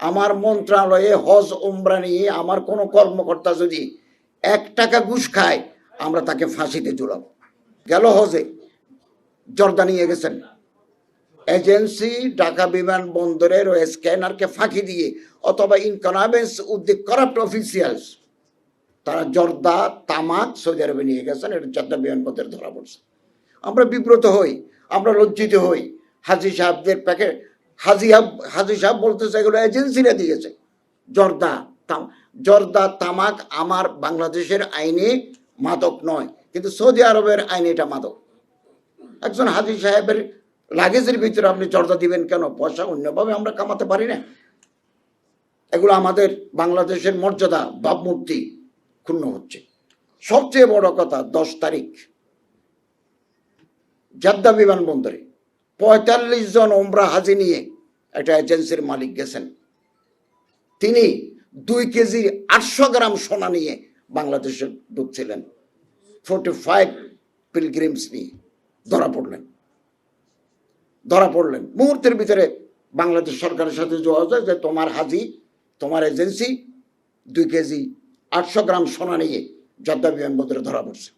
আমার মন্ত্রণালয়ে হজ উমরা নিয়ে আমার কোনো কর্মকর্তা যদি 1 টাকা ঘুষ খায়, আমরা তাকে ফাঁসিতে ঝুলাবো। গেল হজে, জর্দা নিয়ে গেছেন এজেন্সি, ঢাকা বিমানবন্দরের ওই স্ক্যানারকে ফাঁকি দিয়ে অথবা ইনকনাবেন্স উইথ দি করাপ্ট অফিসিয়ালস, তারা জর্দা তামাক সৌদি আরবে নিয়ে গেছেন। এটা জর্দা বিমানবন্দরে ধরা পড়ছে। আমরা বিব্রত হই, আমরা লজ্জিত হই। হাজি সাহেবদের প্যাকেট, হাজি সাহেব বলতেছে এগুলো এজেন্সিরা দিয়েছে। জর্দা তামাক আমার বাংলাদেশের আইনে মাদক নয়, কিন্তু সৌদি আরবের আইনে এটা মাদক। একজন হাজি সাহেবের লাগেজের ভিতরে আপনি জর্দা দিবেন কেন? পয়সা অন্যভাবে আমরা কামাতে পারি না? এগুলো আমাদের বাংলাদেশের মর্যাদা, ভাবমূর্তি ক্ষুণ্ণ হচ্ছে। সবচেয়ে বড় কথা, 10 তারিখ জেদ্দা বিমানবন্দরে 45 জন ওমরা হাজি নিয়ে একটা এজেন্সির মালিক গেছেন। তিনি 2 কেজি 800 গ্রাম সোনা নিয়ে বাংলাদেশে ঢুকছিলেন। 45 পিলগ্রিমস নিয়ে ধরা পড়লেন। মুহূর্তের ভিতরে বাংলাদেশ সরকারের সাথে যোগাযোগ, যে তোমার হাজি, তোমার এজেন্সি 2 কেজি 800 গ্রাম সোনা নিয়ে জেদ্দা বিমানবন্দরে ধরা পড়ছে।